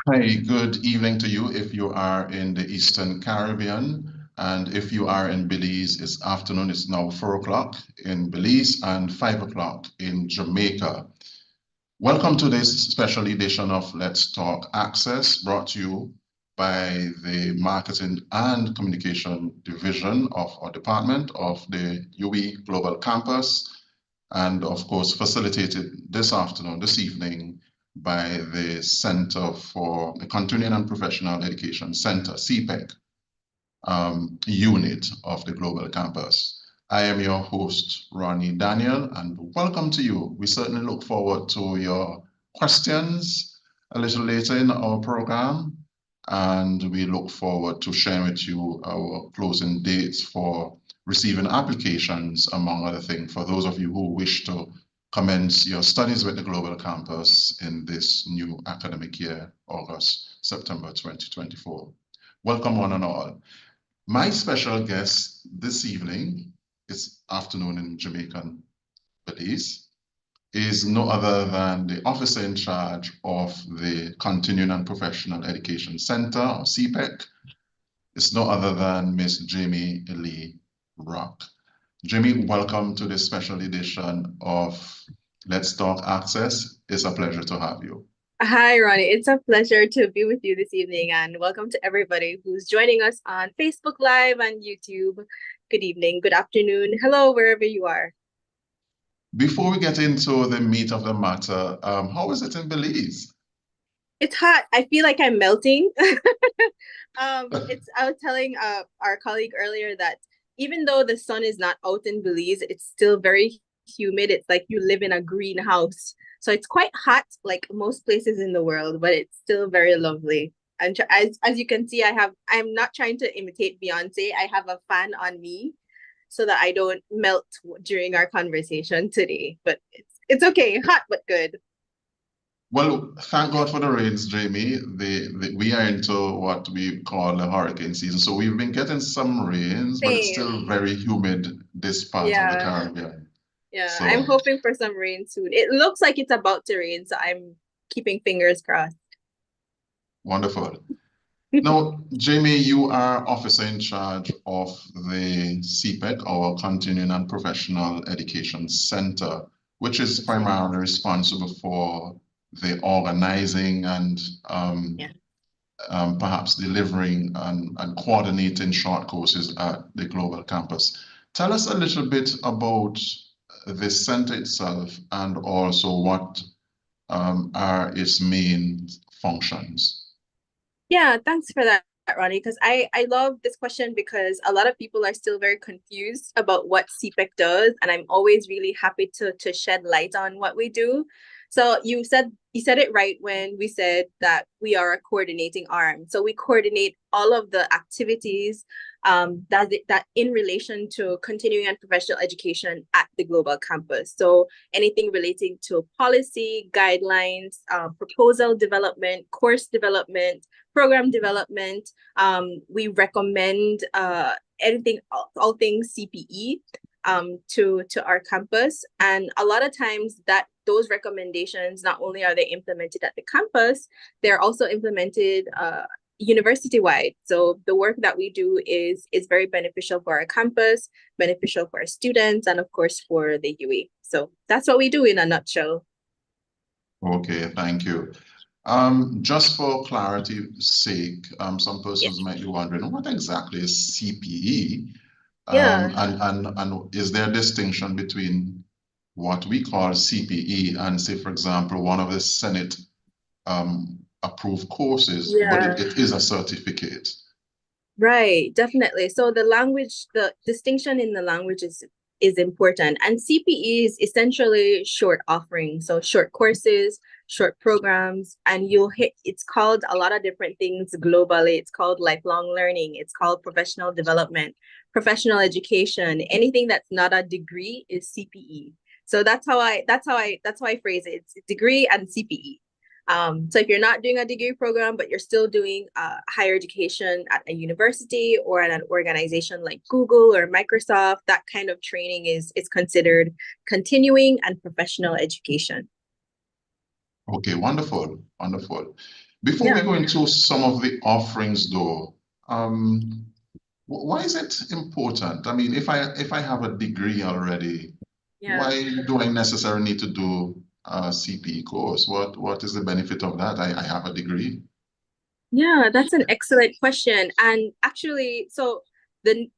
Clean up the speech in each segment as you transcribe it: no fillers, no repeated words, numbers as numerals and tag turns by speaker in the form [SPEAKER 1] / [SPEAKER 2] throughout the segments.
[SPEAKER 1] Hi, good evening to you if you are in the Eastern Caribbean. And if you are in Belize, it's afternoon. It's now 4 o'clock in Belize and 5 o'clock in Jamaica. Welcome to this special edition of Let's Talk Access, brought to you by the Marketing and Communication Division of our department of the UE Global Campus, and of course facilitated this evening by the Center for the Continuing and Professional Education Center, CPEC, unit of the Global Campus. I am your host, Ronnie Daniel, and welcome to you. We certainly look forward to your questions a little later in our program, and we look forward to sharing with you our closing dates for receiving applications, among other things, for those of you who wish to commence your studies with the Global Campus in this new academic year, August, September 2024. Welcome one and all. My special guest this evening, it's afternoon in Jamaican Belize, is no other than the officer in charge of the Continuing and Professional Education Center, or CPEC. It's no other than Miss Jamie Lee Rock. Jamie, welcome to this special edition of Let's Talk Access. It's a pleasure to have you.
[SPEAKER 2] Hi, Ronnie. It's a pleasure to be with you this evening, and welcome to everybody who's joining us on Facebook Live and YouTube. Good evening, good afternoon, hello, wherever you are.
[SPEAKER 1] Before we get into the meat of the matter, how is it in Belize?
[SPEAKER 2] It's hot. I feel like I'm melting. I was telling our colleague earlier that even though the sun is not out in Belize, it's still very humid. It's like you live in a greenhouse. So it's quite hot, like most places in the world, but it's still very lovely. And as you can see, I'm not trying to imitate Beyonce. I have a fan on me so that I don't melt during our conversation today. But it's okay, hot but good.
[SPEAKER 1] Well, thank God for the rains, Jamie. We are into what we call the hurricane season. So we've been getting some rains, but it's still
[SPEAKER 2] Same.
[SPEAKER 1] very humid this part of the
[SPEAKER 2] Yeah.
[SPEAKER 1] Caribbean.
[SPEAKER 2] Yeah, I'm
[SPEAKER 1] So
[SPEAKER 2] hoping for some rain soon. It looks like it's about to rain, so I'm keeping fingers crossed.
[SPEAKER 1] wonderful. Now, Jamie, you are officer in charge of the CPEC, our Continuing and Professional Education Center, which is primarily responsible for the organizing and
[SPEAKER 2] Yeah.
[SPEAKER 1] perhaps delivering and coordinating short courses at the Global Campus. Tell us a little bit about the center itself and also what are its main functions.
[SPEAKER 2] Yeah, thanks for that, Ronnie, because I love this question because a lot of people are still very confused about what CPEC does, and I'm always really happy to shed light on what we do. So you said it right when we said that we are a coordinating arm. So we coordinate all of the activities that in relation to continuing and professional education at the Global Campus. So anything relating to policy, guidelines, proposal development, course development, program development. We recommend anything, all things CPE to our campus, and a lot of times that those recommendations not only are they implemented at the campus, they're also implemented university-wide. So the work that we do is very beneficial for our campus, beneficial for our students, and of course for the UE. So that's what we do in a nutshell.
[SPEAKER 1] Okay, thank you. Just for clarity's sake, some
[SPEAKER 2] Yeah.
[SPEAKER 1] persons might be wondering what exactly is CPE,
[SPEAKER 2] Yeah.
[SPEAKER 1] and is there a distinction between what we call CPE and, say, for example, one of the Senate approved courses, but
[SPEAKER 2] Yeah.
[SPEAKER 1] it is a certificate.
[SPEAKER 2] Right, definitely. So the distinction in the language is important. And CPE is essentially short offerings, so short courses, short programs, and it's called a lot of different things globally. It's called lifelong learning, it's called professional development, professional education. Anything that's not a degree is CPE. So that's how I phrase it. It's degree and CPE. So if you're not doing a degree program, but you're still doing higher education at a university or at an organization like Google or Microsoft, that kind of training is considered continuing and professional education.
[SPEAKER 1] Okay, wonderful, wonderful. Before we
[SPEAKER 2] Yeah.
[SPEAKER 1] go into some of the offerings though, why is it important? I mean, if I have a degree already,
[SPEAKER 2] Yeah.
[SPEAKER 1] why do I necessarily need to do a CPE course? What is the benefit of that? I have a degree.
[SPEAKER 2] Yeah, that's an excellent question. And actually, so the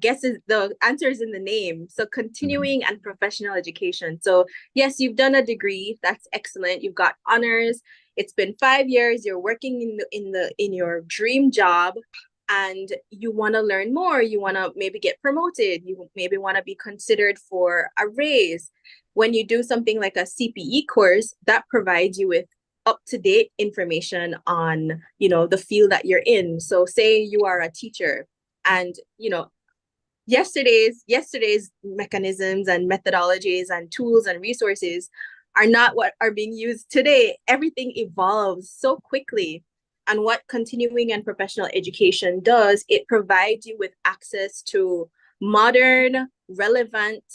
[SPEAKER 2] guess is the answer is in the name. So
[SPEAKER 1] Mhm.
[SPEAKER 2] continuing and professional education. So yes, you've done a degree. That's excellent. You've got honors. It's been 5 years. You're working in your dream job, and you want to learn more. You want to maybe get promoted. You maybe want to be considered for a raise. When you do something like a CPE course, that provides you with up-to-date information on the field that you're in. So say you are a teacher, and yesterday's mechanisms and methodologies and tools and resources are not what are being used today. Everything evolves so quickly. And what continuing and professional education does, it provides you with access to modern, relevant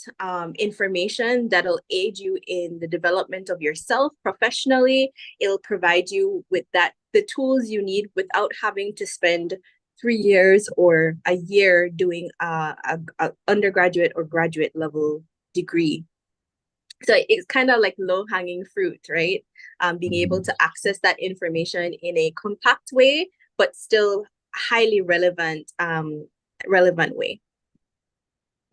[SPEAKER 2] information that'll aid you in the development of yourself professionally. It'll provide you with the tools you need without having to spend 3 years or a year doing a undergraduate or graduate level degree. So it's kind of like low hanging fruit, right? Being able
[SPEAKER 1] Mhm.
[SPEAKER 2] to access that information in a compact way, but still highly relevant way.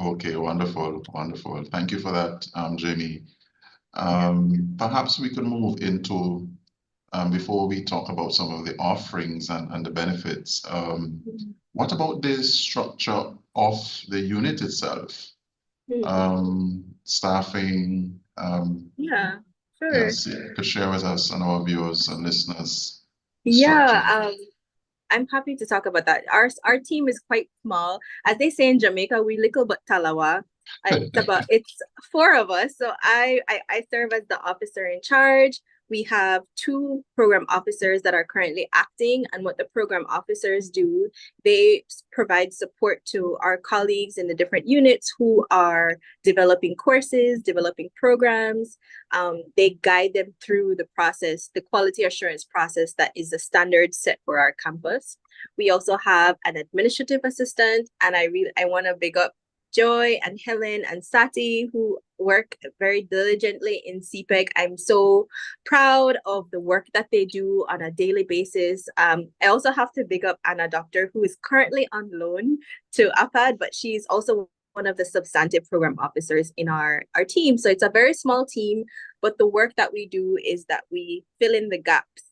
[SPEAKER 1] Okay, wonderful, wonderful. Thank you for that, Jamie.
[SPEAKER 2] Yeah.
[SPEAKER 1] Perhaps we could move into before we talk about some of the offerings and the benefits. What about the structure of the unit itself?
[SPEAKER 2] Hmm.
[SPEAKER 1] Staffing,
[SPEAKER 2] Yeah, sure.
[SPEAKER 1] yes, you could share with us and our viewers and listeners the structure.
[SPEAKER 2] Yeah, I'm happy to talk about that. Our team is quite small. As they say in Jamaica, we little but talawa. It's four of us. So I serve as the officer in charge. We have two program officers that are currently acting, and what the program officers do, they provide support to our colleagues in the different units who are developing courses, developing programs. They guide them through the process, the quality assurance process that is the standard set for our campus. We also have an administrative assistant, and I want to big up Joy and Helen and Sati, who work very diligently in CPEC. I'm so proud of the work that they do on a daily basis. I also have to big up Anna Doctor, who is currently on loan to APAD, but she's also one of the substantive program officers in our team. So it's a very small team, but the work that we do is that we fill in the gaps,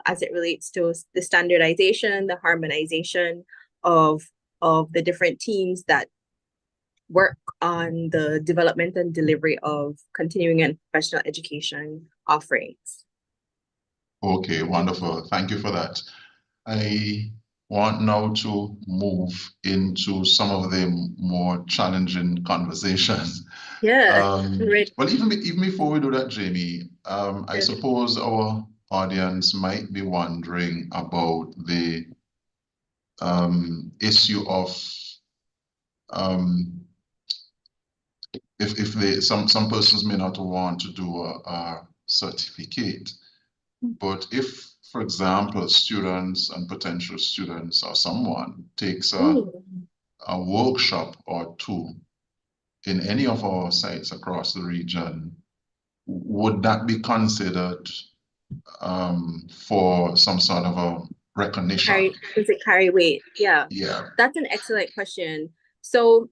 [SPEAKER 2] as it relates to the standardization, the harmonization of the different teams that work on the development and delivery of continuing and professional education offerings.
[SPEAKER 1] Okay, wonderful. Thank you for that. I want now to move into some of the more challenging conversations.
[SPEAKER 2] Yeah, right.
[SPEAKER 1] Well, even before we do that, Jamie, I
[SPEAKER 2] Yeah.
[SPEAKER 1] suppose our audience might be wondering about the issue of um, if some persons may not want to do a certificate, but if, for example, students and potential students or someone takes
[SPEAKER 2] Mm.
[SPEAKER 1] a workshop or two in any of our sites across the region, would that be considered for some sort of a recognition?
[SPEAKER 2] Does it carry weight? Yeah,
[SPEAKER 1] Yeah.
[SPEAKER 2] that's an excellent question. So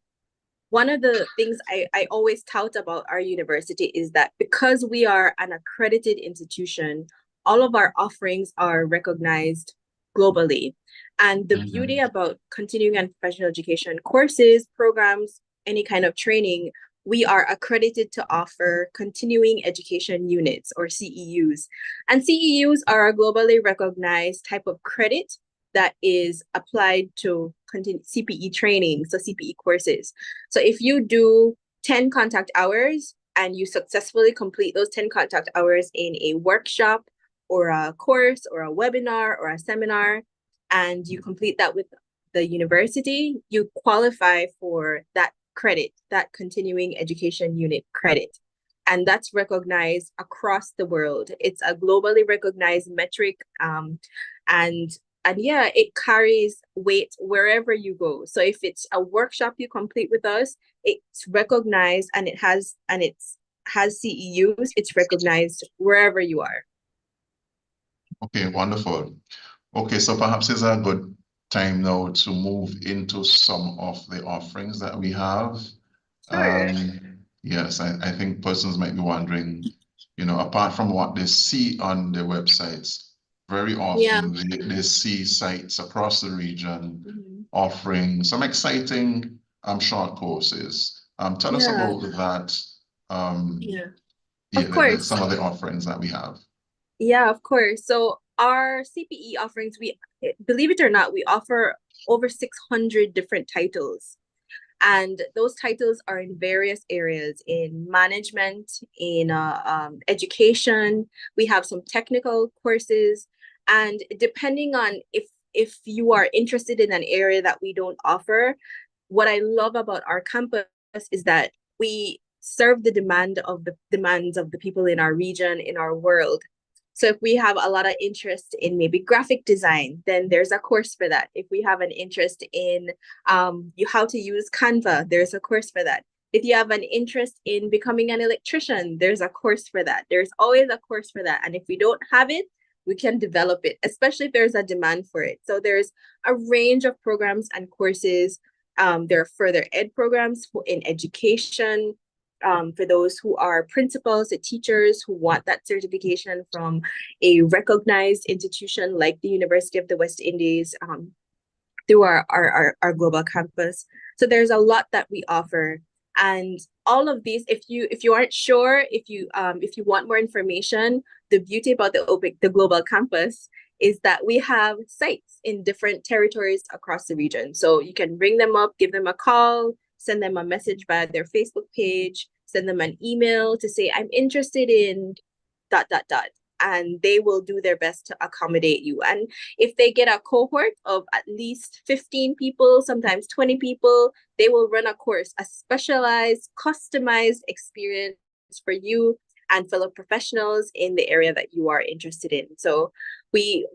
[SPEAKER 2] one of the things I always tout about our university is that because we are an accredited institution, all of our offerings are recognized globally. And the beauty
[SPEAKER 1] Mhm.
[SPEAKER 2] about continuing and professional education courses, programs, any kind of training, we are accredited to offer continuing education units or CEUs. And CEUs are a globally recognized type of credit that is applied to CPE training, so CPE courses. So if you do 10 contact hours and you successfully complete those 10 contact hours in a workshop or a course or a webinar or a seminar, and you complete that with the university, you qualify for that credit, that continuing education unit credit. and that's recognized across the world. It's a globally recognized metric, and yeah, it carries weight wherever you go. So if it's a workshop you complete with us, it's recognized, and it's has CEUs, it's recognized wherever you are.
[SPEAKER 1] Okay, wonderful. Okay, so perhaps it's a good time now to move into some of the offerings that we have.
[SPEAKER 2] Sure.
[SPEAKER 1] Yes, I think persons might be wondering, apart from what they see on their websites, very
[SPEAKER 2] Yeah.
[SPEAKER 1] often they see sites across the region
[SPEAKER 2] Mhm.
[SPEAKER 1] offering some exciting short courses. Tell us
[SPEAKER 2] Yeah.
[SPEAKER 1] about that.
[SPEAKER 2] Yeah.
[SPEAKER 1] Yeah,
[SPEAKER 2] Of course.
[SPEAKER 1] some of the offerings that we have.
[SPEAKER 2] Yeah, of course. So our CPE offerings, we believe it or not, we offer over 600 different titles. And those titles are in various areas in management, in education. We have some technical courses. And depending on if you are interested in an area that we don't offer, what I love about our campus is that we serve the demands of the people in our region, in our world. So if we have a lot of interest in maybe graphic design, then there's a course for that. If we have an interest in how to use Canva, there's a course for that. If you have an interest in becoming an electrician, there's a course for that. There's always a course for that. And if we don't have it, we can develop it, especially if there's a demand for it. So there's a range of programs and courses. There are further ed programs in education, for those who are principals, the teachers who want that certification from a recognized institution like the University of the West Indies, through our global campus. So there's a lot that we offer. And all of these, if you aren't sure, if you want more information, the beauty about the global campus is that we have sites in different territories across the region. So you can ring them up, give them a call, send them a message via their Facebook page, send them an email to say, I'm interested in dot dot dot. And they will do their best to accommodate you. And if they get a cohort of at least 15 people, sometimes 20 people, they will run a course, a specialized, customized experience for you and fellow professionals in the area that you are interested in. So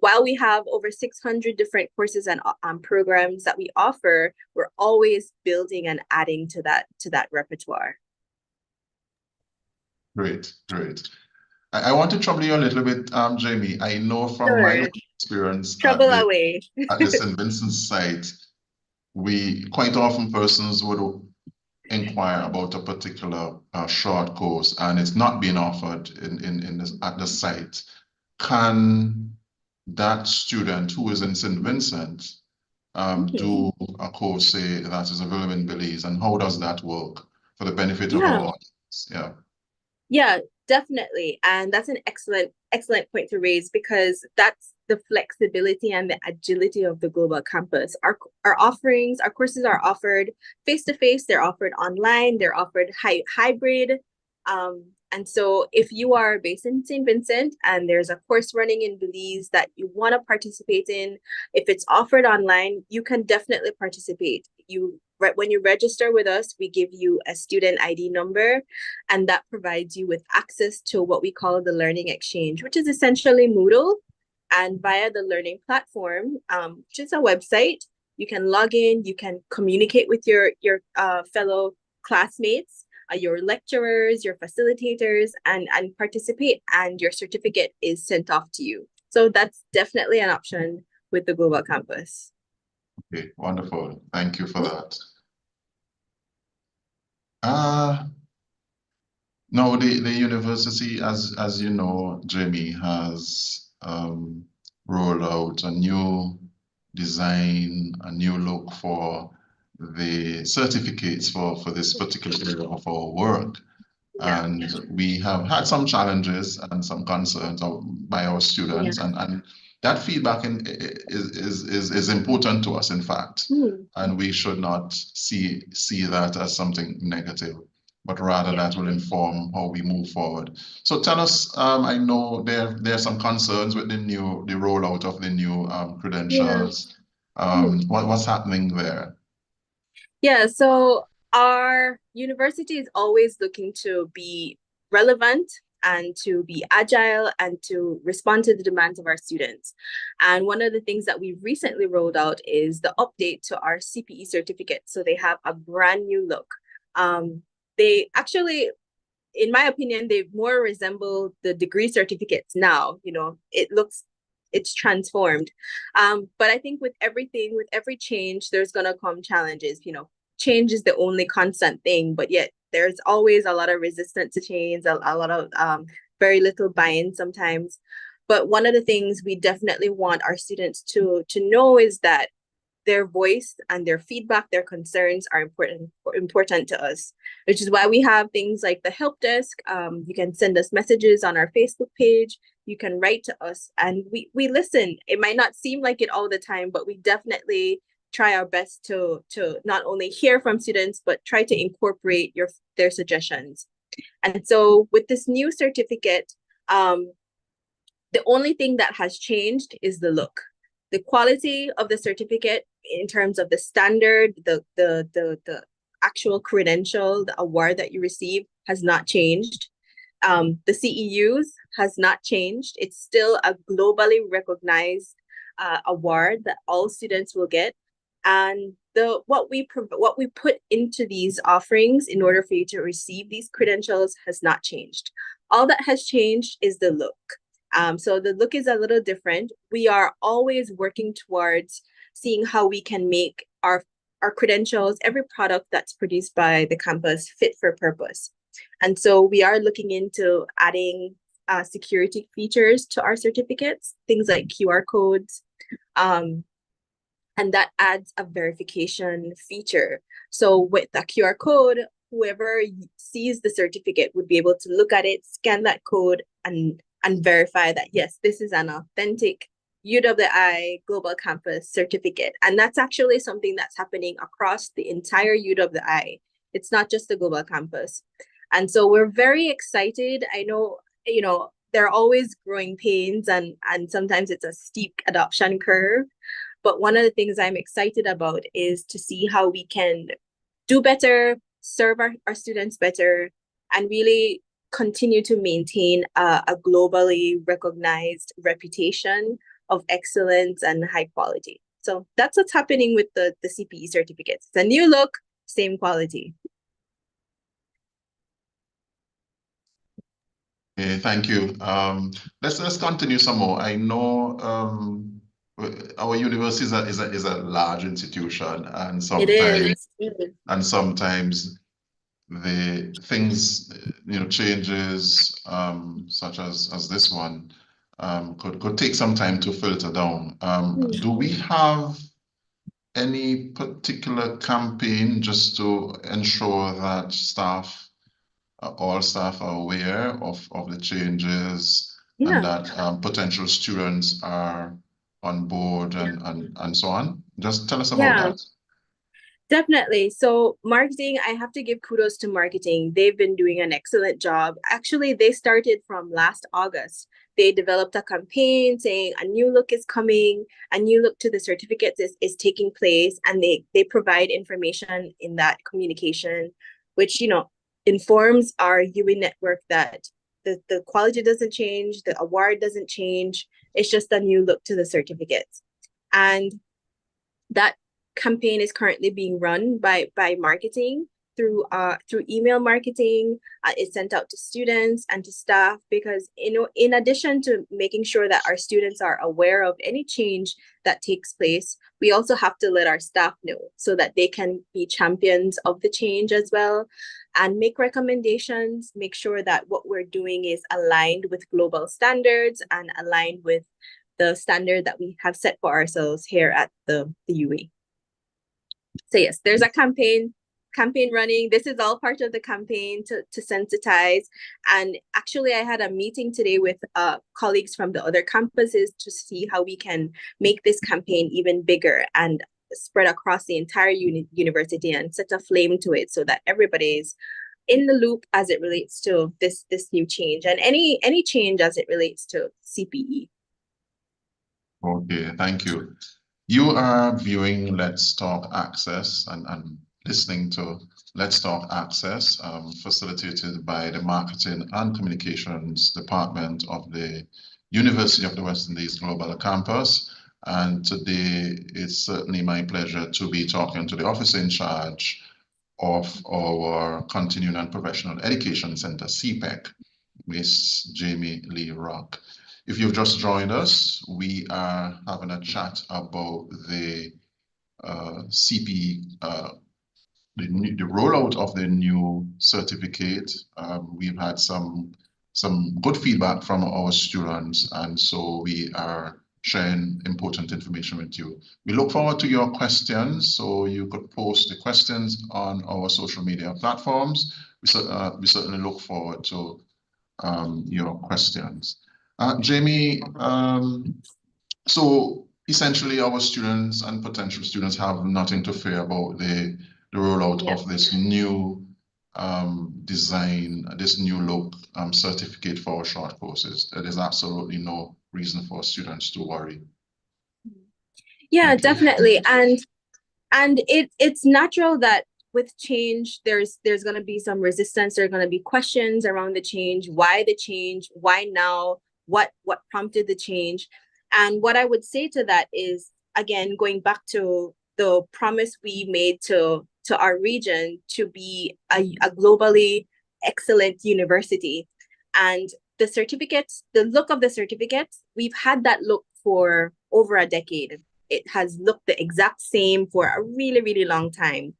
[SPEAKER 2] while we have over 600 different courses and programs that we offer, we're always building and adding to that repertoire.
[SPEAKER 1] Great, great. I want to trouble you a little bit, Jamie. I know from my
[SPEAKER 2] Sure.
[SPEAKER 1] own experience
[SPEAKER 2] Trouble away.
[SPEAKER 1] at the St. Vincent site, we quite often persons would inquire about a particular short course and it's not being offered at the site. Can that student who is in St. Vincent do a course, say, that is available in Belize, and how does that work for the benefit of our
[SPEAKER 2] Yeah.
[SPEAKER 1] audience? Yeah.
[SPEAKER 2] Yeah, definitely. And that's an excellent point to raise, because that's the flexibility and the agility of the global campus. Our offerings, our courses are offered face to face, they're offered online, they're offered hybrid. And so if you are based in St. Vincent and there's a course running in Belize that you want to participate in, if it's offered online, you can definitely participate. When you register with us, we give you a student ID number, and that provides you with access to what we call the Learning Exchange, which is essentially Moodle. And via the learning platform, which is a website, you can log in, you can communicate with your fellow classmates, your lecturers, your facilitators, and participate, and your certificate is sent off to you. So that's definitely an option with the Global Campus.
[SPEAKER 1] Okay, wonderful. Thank you for that. Uh, no, the university, as you know, Jamie, has rolled out a new design, a new look for the certificates for this particular area of our work.
[SPEAKER 2] Yeah.
[SPEAKER 1] And we have had some challenges and some concerns by our
[SPEAKER 2] Yeah.
[SPEAKER 1] students, and that feedback is important to us, in fact.
[SPEAKER 2] Hmm.
[SPEAKER 1] And we should not see that as something negative, but rather
[SPEAKER 2] Yeah.
[SPEAKER 1] that will inform how we move forward. So tell us, I know there are some concerns with the rollout of the new
[SPEAKER 2] Yeah.
[SPEAKER 1] credentials.
[SPEAKER 2] Hmm.
[SPEAKER 1] What's happening there?
[SPEAKER 2] Yeah, so our university is always looking to be relevant and to be agile and to respond to the demands of our students. And one of the things that we recently rolled out is the update to our CPE certificate. So they have a brand new look. They actually, in my opinion, they more resemble the degree certificates now. It's transformed. But I think with everything, with every change, there's gonna come challenges. Change is the only constant thing, but yet there's always a lot of resistance to change, a lot of very little buy-in sometimes. But one of the things we definitely want our students to know is that their voice and their feedback, their concerns are important to us, which is why we have things like the help desk. You can send us messages on our Facebook page. You can write to us, and we listen. It might not seem like it all the time, but we definitely try our best to not only hear from students, but try to incorporate their suggestions. And so with this new certificate, the only thing that has changed is the look. The quality of the certificate in terms of the standard, the actual credential, the award that you receive has not changed. The CEUs has not changed. It's still a globally recognized award that all students will get. And what we put into these offerings in order for you to receive these credentials has not changed. All that has changed is the look. So the look is a little different. We are always working towards seeing how we can make our credentials, every product that's produced by the campus, fit for purpose. And so we are looking into adding security features to our certificates, things like QR codes, and that adds a verification feature. So with a QR code, whoever sees the certificate would be able to look at it, scan that code, and verify that, yes, this is an authentic UWI Global Campus certificate. And that's actually something that's happening across the entire UWI. It's not just the Global Campus. And so we're very excited. I know, there are always growing pains and sometimes it's a steep adoption curve. But one of the things I'm excited about is to see how we can do better, serve our students better, and really continue to maintain a globally recognized reputation of excellence and high quality. So that's what's happening with the CPE certificates. It's a new look, same quality.
[SPEAKER 1] Okay, thank you. Let's continue some more. I know our university is a large institution, and sometimes the things, changes such as this one could take some time to filter down. Do we have any particular campaign just to ensure that all staff are aware of the changes and that potential students are on board and so on? Just tell us about that.
[SPEAKER 2] Definitely. So marketing, I have to give kudos to marketing. They've been doing an excellent job. Actually, they started from last August. They developed a campaign saying a new look is coming, a new look to the certificates is taking place, and they provide information in that communication, which, informs our UE network that the quality doesn't change, the award doesn't change. It's just a new look to the certificates. And that campaign is currently being run by marketing through email marketing. It's sent out to students and to staff because, in addition to making sure that our students are aware of any change that takes place, we also have to let our staff know so that they can be champions of the change as well and make recommendations, make sure that what we're doing is aligned with global standards and aligned with the standard that we have set for ourselves here at the UE. So yes, there's a campaign running. This is all part of the campaign to sensitize. And actually, I had a meeting today with colleagues from the other campuses to see how we can make this campaign even bigger and spread across the entire university and set a flame to it so that everybody's in the loop as it relates to this new change and any change as it relates to CPE.
[SPEAKER 1] Okay, thank you. You are viewing Let's Talk Access, and listening to Let's Talk Access, facilitated by the Marketing and Communications Department of the University of the West Indies Global Campus. And today it's certainly my pleasure to be talking to the officer in charge of our Continuing and Professional Education Center, CPEC, Miss Jamie Lee Rock. If you've just joined us, we are having a chat about the CPE, the rollout of the new certificate. We've had some good feedback from our students, and so we are sharing important information with you. We look forward to your questions, so you could post the questions on our social media platforms. We certainly look forward to your questions. Jamie, so essentially our students and potential students have nothing to fear about the rollout of this new design, this new look certificate for our short courses. There is absolutely no reason for students to worry.
[SPEAKER 2] Yeah, definitely. And it's natural that with change, there's going to be some resistance. There are going to be questions around the change. Why the change? Why now? What prompted the change? And what I would say to that is, again, going back to the promise we made to our region to be a globally excellent university. And the certificates, the look of the certificates, we've had that look for over a decade. It has looked the exact same for a really, really long time.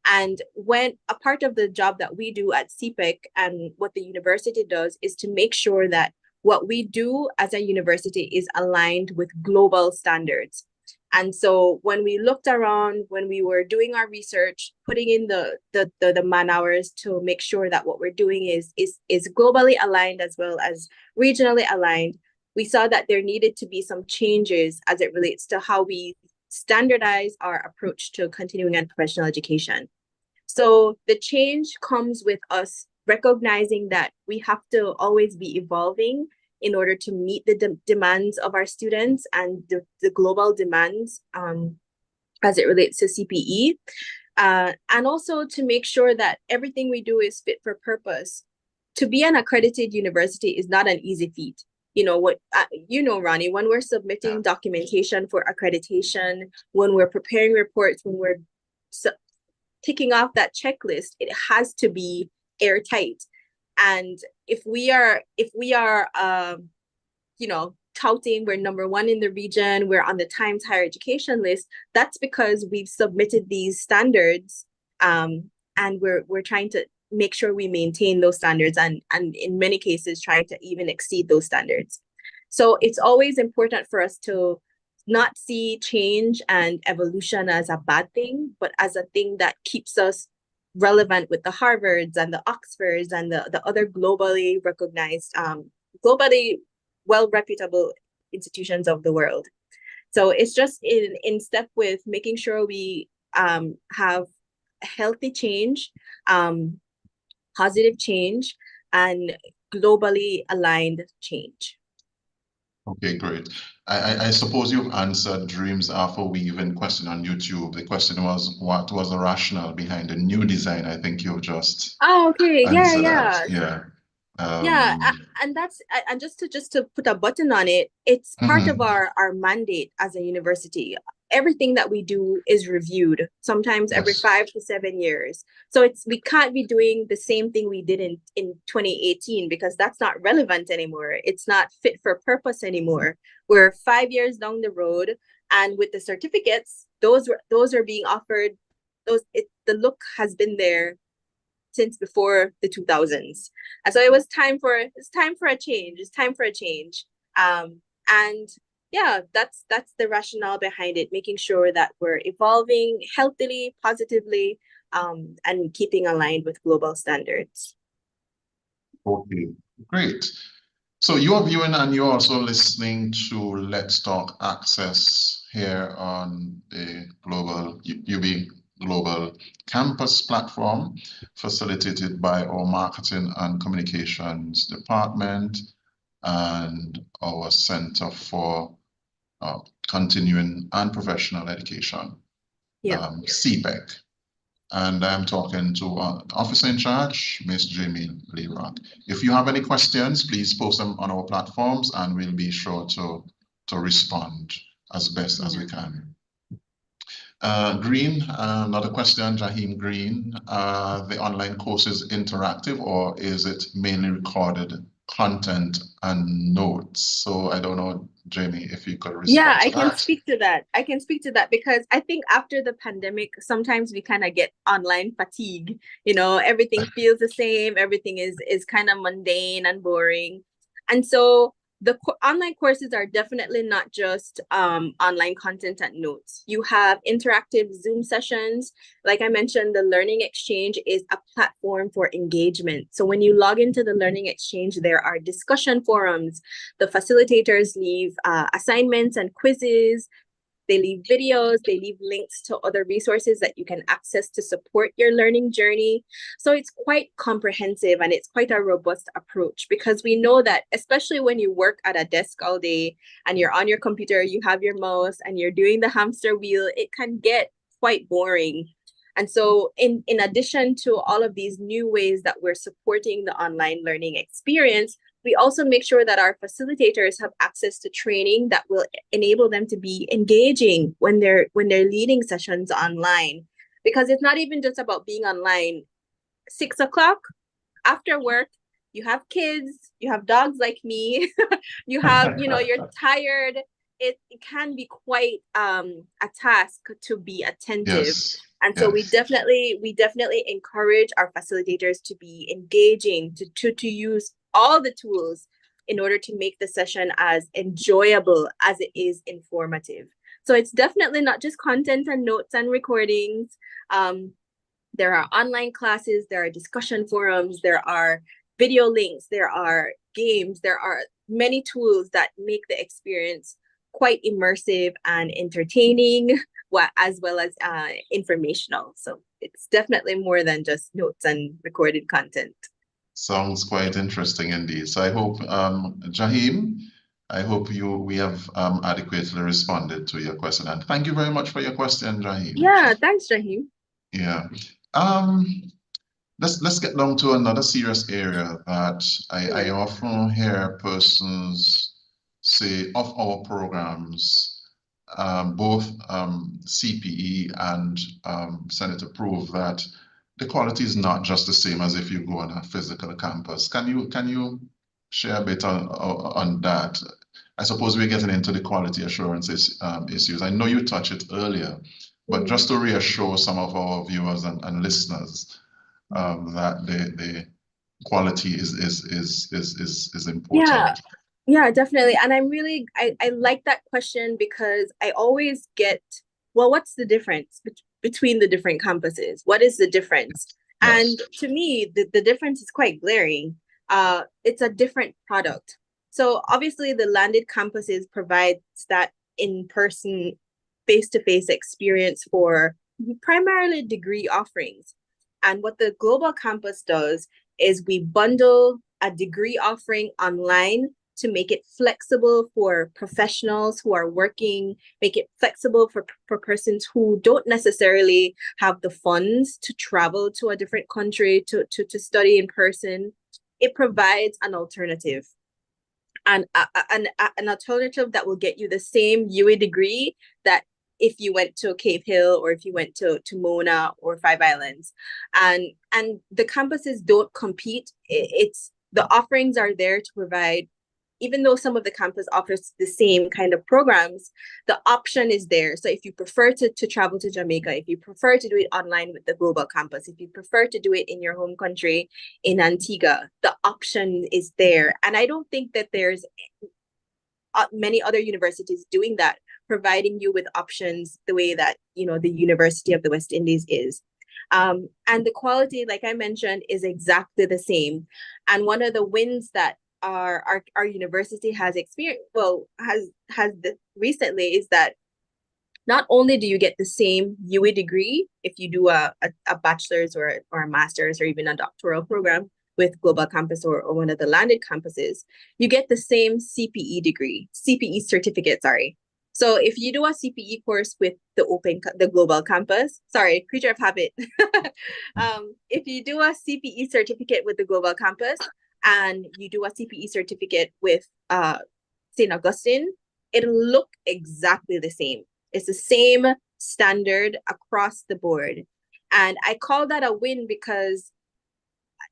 [SPEAKER 2] And when a part of the job that we do at CPEC and what the university does is to make sure that what we do as a university is aligned with global standards. And so when we looked around, when we were doing our research, putting in the man hours to make sure that what we're doing is globally aligned as well as regionally aligned, we saw that there needed to be some changes as it relates to how we standardize our approach to continuing and professional education. So the change comes with us recognizing that we have to always be evolving in order to meet the demands of our students and the global demands as it relates to CPE. And also to make sure that everything we do is fit for purpose. To be an accredited university is not an easy feat. Ronnie, when we're submitting documentation for accreditation, when we're preparing reports, when we're ticking off that checklist, it has to be airtight. And if we are touting we're number one in the region, we're on the Times Higher Education list, that's because we've submitted these standards, and we're trying to make sure we maintain those standards and in many cases trying to even exceed those standards. So it's always important for us to not see change and evolution as a bad thing, but as a thing that keeps us relevant with the Harvards and the Oxfords and the other globally recognized, globally well-reputable institutions of the world. So it's just in step with making sure we have healthy change, positive change, and globally aligned change.
[SPEAKER 1] Okay, great. I suppose you've answered Dreams After Weaving question on YouTube. The question was, what was the rationale behind the new design? I think you've just
[SPEAKER 2] okay,
[SPEAKER 1] answered
[SPEAKER 2] yeah.
[SPEAKER 1] that. Yeah.
[SPEAKER 2] And that's and just to put a button on it, it's part of our mandate as a university. Everything that we do is reviewed, sometimes every 5 to 7 years. So we can't be doing the same thing we did in 2018 because that's not relevant anymore. It's not fit for purpose anymore. We're 5 years down the road, and with the certificates, those are being offered. The look has been there since before the 2000s. And so it's time for a change. It's time for a change. And yeah, that's the rationale behind it, making sure that we're evolving healthily, positively, and keeping aligned with global standards.
[SPEAKER 1] Okay, great. So you're viewing and you're also listening to Let's Talk Access here on the UB Global Campus platform, facilitated by our Marketing and Communications Department and our Center for Continuing and Professional Education, CPEC. And I'm talking to Officer in Charge, Ms. Jamie Lee Rock. If you have any questions, please post them on our platforms and we'll be sure to respond as best as we can. Green, another question, Jaheem Green. The online courses interactive or is it mainly recorded content and notes? So I don't know, Jamie, if you could respond to
[SPEAKER 2] I can
[SPEAKER 1] that.
[SPEAKER 2] speak to that. I can speak to that because I think after the pandemic, sometimes we kind of get online fatigue. Everything feels the same. Everything is kind of mundane and boring. And so the online courses are definitely not just online content and notes. You have interactive Zoom sessions. Like I mentioned, the Learning Exchange is a platform for engagement. So when you log into the Learning Exchange, there are discussion forums. The facilitators leave assignments and quizzes. They leave videos, they leave links to other resources that you can access to support your learning journey. So it's quite comprehensive and it's quite a robust approach because we know that, especially when you work at a desk all day and you're on your computer, you have your mouse and you're doing the hamster wheel, it can get quite boring. And so in addition to all of these new ways that we're supporting the online learning experience, we also make sure that our facilitators have access to training that will enable them to be engaging when they're leading sessions online. Because it's not even just about being online. 6 o'clock after work, you have kids, you have dogs like me, you have, you're tired. It can be quite a task to be attentive.
[SPEAKER 1] Yes.
[SPEAKER 2] And so we definitely encourage our facilitators to be engaging, to use all the tools in order to make the session as enjoyable as it is informative. So it's definitely not just content and notes and recordings. There are online classes, there are discussion forums, there are video links, there are games, there are many tools that make the experience quite immersive and entertaining, as well as informational. So it's definitely more than just notes and recorded content.
[SPEAKER 1] Sounds quite interesting indeed. So I hope, Jaheem, I hope we have adequately responded to your question. And thank you very much for your question, Jaheem.
[SPEAKER 2] Yeah, thanks, Jaheem.
[SPEAKER 1] Yeah. Let's get down to another serious area that I often hear persons say of our programs, both CPE and Senator Prove, that the quality is not just the same as if you go on a physical campus. Can you share a bit on that? I suppose we're getting into the quality assurance issues. I know you touched it earlier, but just to reassure some of our viewers and listeners that the quality is important.
[SPEAKER 2] Yeah, definitely. And I like that question because I always get, well, what's the difference between the different campuses? What is the difference?
[SPEAKER 1] Yes.
[SPEAKER 2] And to me, the difference is quite glaring. It's a different product. So obviously the landed campuses provides that in-person, face-to-face experience for primarily degree offerings. And what the global campus does is we bundle a degree offering online to make it flexible for professionals who are working, make it flexible for persons who don't necessarily have the funds to travel to a different country to study in person. It provides an alternative. And an alternative that will get you the same UE degree that if you went to Cave Hill or if you went to Mona or Five Islands. And the campuses don't compete. It's the offerings are there to provide, even though some of the campus offers the same kind of programs, the option is there. So if you prefer to travel to Jamaica, if you prefer to do it online with the global campus, if you prefer to do it in your home country in Antigua, the option is there. And I don't think that there's many other universities doing that, providing you with options the way that, the University of the West Indies is. And the quality, like I mentioned, is exactly the same. And one of the wins that our university has experienced, recently, is that not only do you get the same UE degree if you do a bachelor's or a master's or even a doctoral program with Global Campus or one of the landed campuses, you get the same CPE certificate, So if you do a CPE course with the global campus, sorry, creature of habit. If you do a CPE certificate with the global campus and you do a CPE certificate with St. Augustine, it'll look exactly the same. It's the same standard across the board. And I call that a win because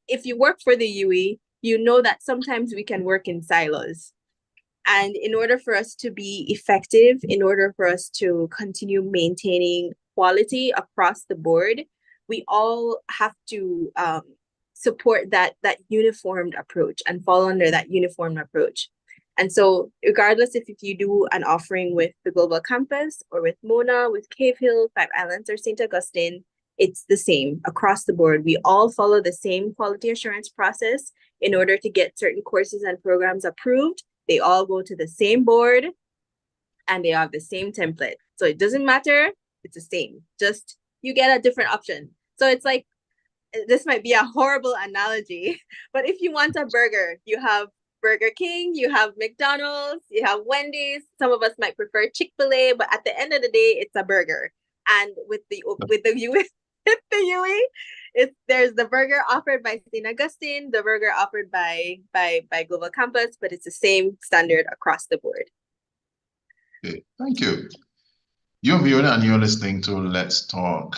[SPEAKER 2] if you work for the UE, you know that sometimes we can work in silos. And in order for us to be effective, in order for us to continue maintaining quality across the board, we all have to support that uniformed approach and fall under that uniformed approach. And so regardless if you do an offering with the Global Campus or with Mona, with Cave Hill, Five Islands, or St. Augustine, it's the same across the board. We all follow the same quality assurance process in order to get certain courses and programs approved. They all go to the same board and they have the same template. So it doesn't matter, it's the same. Just you get a different option. So it's like, this might be a horrible analogy, but if you want a burger, you have Burger King, you have McDonald's, you have Wendy's. Some of us might prefer Chick-fil-A, but at the end of the day, it's a burger. And with the US, with the UE, there's the burger offered by St. Augustine, the burger offered by Global Campus, but it's the same standard across the board.
[SPEAKER 1] Okay, thank you. You're viewing and you're listening to Let's Talk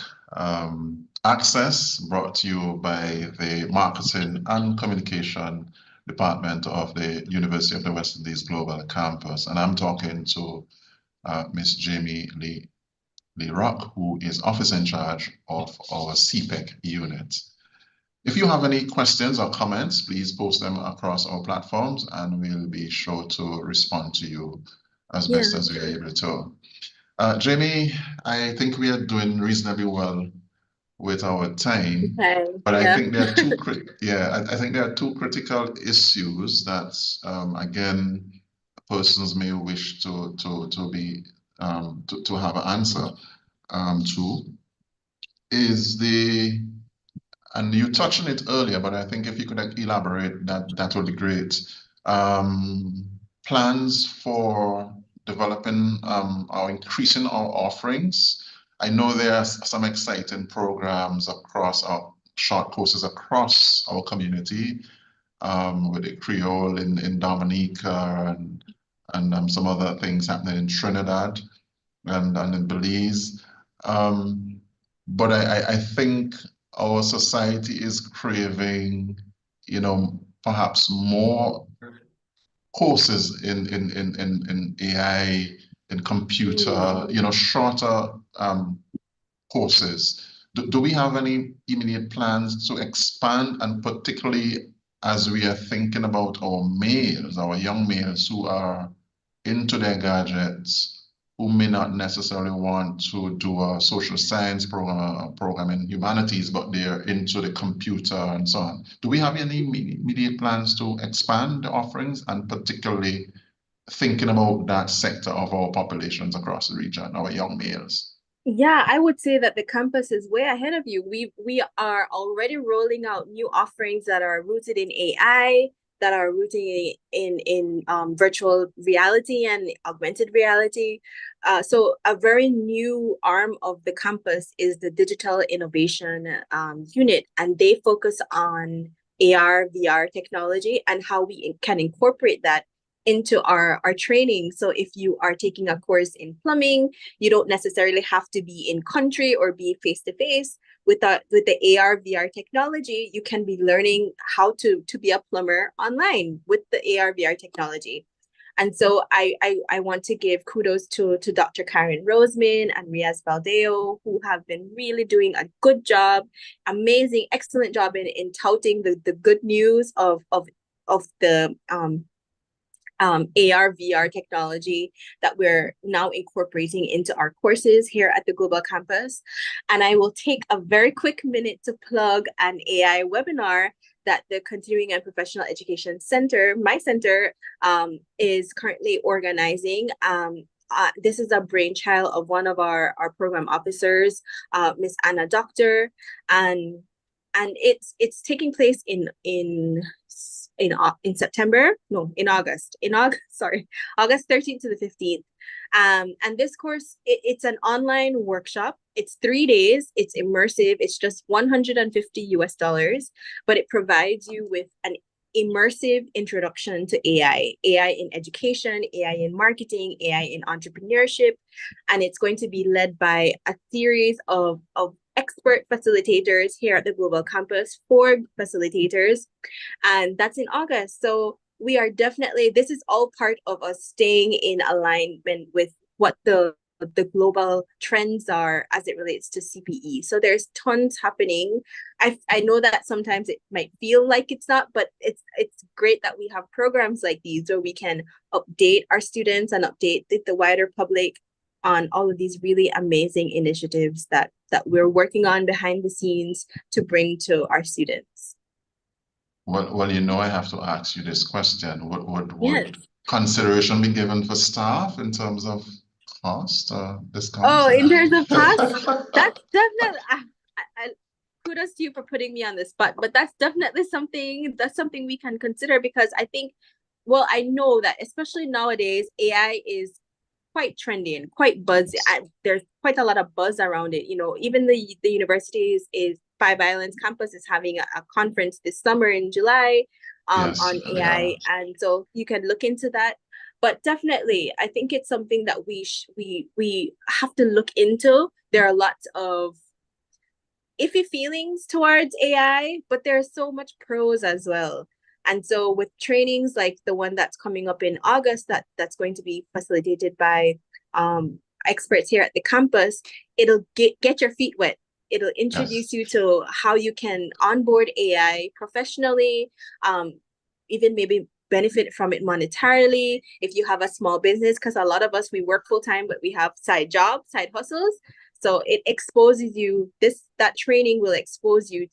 [SPEAKER 1] Access, brought to you by the Marketing and Communication Department of the University of the West Indies Global Campus. And I'm talking to Miss Jamie Lee Rock, who is officer in charge of our CPEC unit. If you have any questions or comments, please post them across our platforms and we'll be sure to respond to you as best as we are able to. Jamie, I think we are doing reasonably well with our time, but I think there are I think there are two critical issues that again persons may wish to have an answer to. Is and you touched on it earlier, but I think if you could elaborate, that would be great. Plans for developing or increasing our offerings. I know there are some exciting programs across our short courses across our community, with the Creole in Dominica and some other things happening in Trinidad and in Belize. But I think our society is craving, perhaps more courses in AI, in computer, shorter courses. Do we have any immediate plans to expand, and particularly as we are thinking about our young males who are into their gadgets, who may not necessarily want to do a social science program in humanities, but they're into the computer and so on. Do we have any immediate plans to expand the offerings, and particularly thinking about that sector of our populations across the region, our young males?
[SPEAKER 2] Yeah, I would say that the campus is way ahead of you. We are already rolling out new offerings that are rooted in AI, that are rooted in virtual reality and augmented reality. So a very new arm of the campus is the Digital Innovation Unit, and they focus on AR, VR technology and how we can incorporate that into our training. So if you are taking a course in plumbing, you don't necessarily have to be in country or be face to face. With the AR VR technology, you can be learning how to be a plumber online with the AR VR technology. And so I want to give kudos to Dr. Karen Roseman and Riaz Baldeo, who have been really doing a good job, amazing, excellent job in touting the good news of the AR VR technology that we're now incorporating into our courses here at the Global Campus. And I will take a very quick minute to plug an AI webinar that the Continuing and Professional Education Center, my center, is currently organizing. This is a brainchild of one of our program officers, Miss Anna Doctor, and it's taking place in September, no, in August, August 13th to the 15th. And this course, it's an online workshop. It's 3 days. It's immersive. It's just $150, but it provides you with an immersive introduction to AI in education, AI in marketing, AI in entrepreneurship. And it's going to be led by a series of expert facilitators here at the Global Campus, 4 facilitators, and that's in August. So we are definitely, this is all part of us staying in alignment with what the global trends are as it relates to CPE. So there's tons happening. I know that sometimes it might feel like it's not, but it's great that we have programs like these where we can update our students and update the wider public on all of these really amazing initiatives that we're working on behind the scenes to bring to our students.
[SPEAKER 1] Well, you know, I have to ask you this question. Would
[SPEAKER 2] Yes.
[SPEAKER 1] consideration be given for staff in terms of cost discounts?
[SPEAKER 2] Oh, in terms of cost, that's definitely kudos to you for putting me on the spot, but that's definitely something we can consider, because I think, well, I know that especially nowadays, AI is quite trendy and quite buzzy. There's quite a lot of buzz around it. You know, even the universities is Five Islands campus is having a conference this summer in July
[SPEAKER 1] Yes,
[SPEAKER 2] on
[SPEAKER 1] they are.
[SPEAKER 2] AI, and so you can look into that. But definitely, I think it's something that we have to look into. There are lots of iffy feelings towards AI, but there's so much pros as well. And so with trainings like the one that's coming up in August, that's going to be facilitated by experts here at the campus, it'll get your feet wet. It'll introduce you to how you can onboard AI professionally, even maybe benefit from it monetarily if you have a small business, because a lot of us, we work full time, but we have side jobs, side hustles. So it exposes you, that training will expose you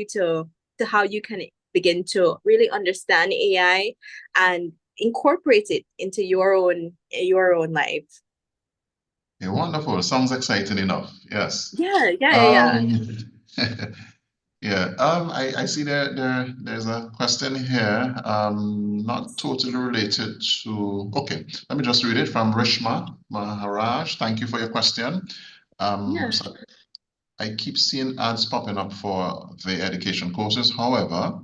[SPEAKER 2] to how you can begin to really understand AI and incorporate it into your own life.
[SPEAKER 1] Yeah, wonderful. Sounds exciting enough. Yes.
[SPEAKER 2] Yeah.
[SPEAKER 1] Yeah. I see there's a question here. Not totally related to. Okay, let me just read it from Rishma Maharaj. Thank you for your question. So I keep seeing ads popping up for the education courses. However,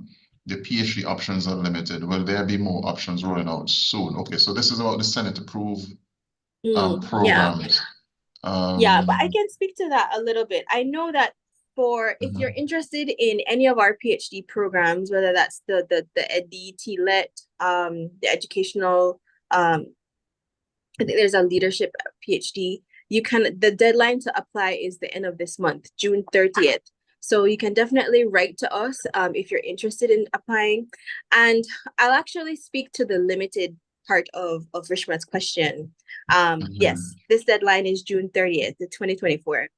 [SPEAKER 1] the PhD options are limited. Will there be more options rolling out soon? Okay, so this is about the Senate approved
[SPEAKER 2] Yeah.
[SPEAKER 1] programs.
[SPEAKER 2] Yeah, but I can speak to that a little bit. I know that if you're interested in any of our PhD programs, whether that's the EdT-LET, the educational, I think there's a leadership PhD. The deadline to apply is the end of this month, June 30th. So you can definitely write to us if you're interested in applying. And I'll actually speak to the limited part of Rishma's question. Yes, this deadline is June 30th, 2024.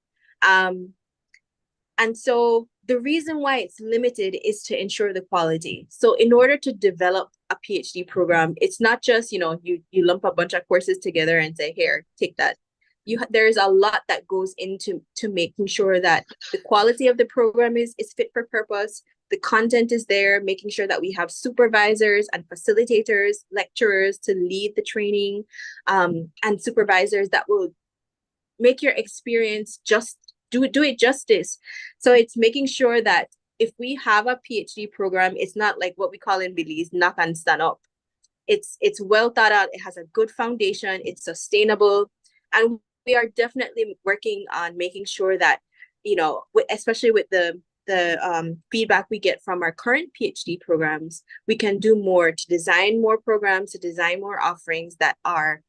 [SPEAKER 2] And so the reason why it's limited is to ensure the quality. So in order to develop a PhD program, it's not just, you lump a bunch of courses together and say, here, take that. There's a lot that goes into making sure that the quality of the program is fit for purpose. The content is there, making sure that we have supervisors and facilitators, lecturers to lead the training, and supervisors that will make your experience do it justice. So it's making sure that if we have a PhD program, it's not like what we call in Belize, knock and stand up. It's well thought out. It has a good foundation. It's sustainable. And we are definitely working on making sure that, especially with the feedback we get from our current PhD programs, we can do more to design more programs, to design more offerings that are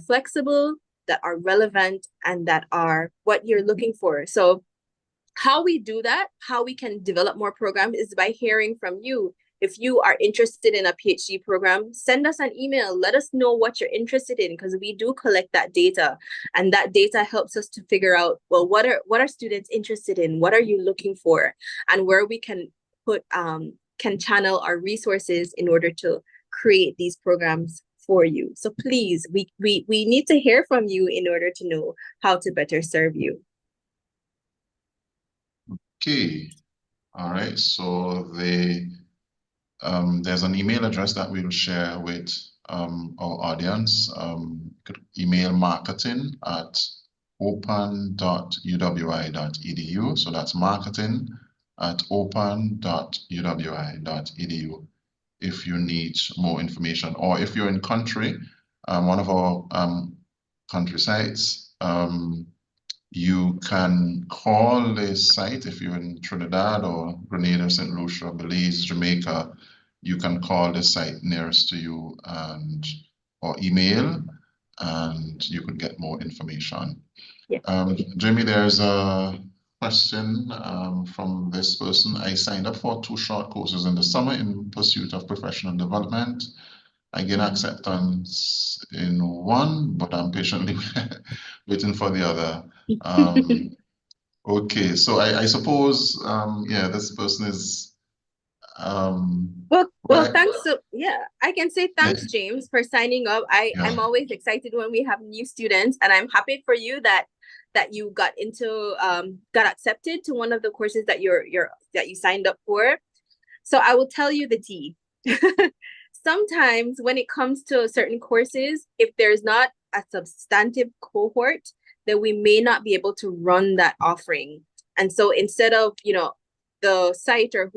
[SPEAKER 2] flexible, that are relevant, and that are what you're looking for. So how we do that, how we can develop more programs, is by hearing from you. If you are interested in a PhD program, send us an email. Let us know what you're interested in, because we do collect that data, and that data helps us to figure out, well, what are students interested in? What are you looking for? And where we can channel our resources in order to create these programs for you. So please, we need to hear from you in order to know how to better serve you.
[SPEAKER 1] Okay. All right. So there's an email address that we'll share with our audience. You could email marketing@open.uwi.edu. So that's marketing@open.uwi.edu if you need more information, or if you're in country, one of our country sites, you can call the site. If you're in Trinidad or Grenada, St. Lucia, Belize, Jamaica, you can call the site nearest to you or email, and you could get more information.
[SPEAKER 2] Yeah.
[SPEAKER 1] Jamie, there's a question from this person. I signed up for 2 short courses in the summer in pursuit of professional development. I gain acceptance in one, but I'm patiently waiting for the other. Okay, so I suppose, yeah, this person is,
[SPEAKER 2] well,
[SPEAKER 1] right.
[SPEAKER 2] thanks. So yeah, I can say thanks,
[SPEAKER 1] Yeah.
[SPEAKER 2] James, for signing up. I'm
[SPEAKER 1] Yeah.
[SPEAKER 2] always excited when we have new students, and I'm happy for you that you got accepted to one of the courses that you signed up for. So I will tell you the tea. Sometimes when it comes to certain courses, if there's not a substantive cohort, then we may not be able to run that offering. And so instead of, the site or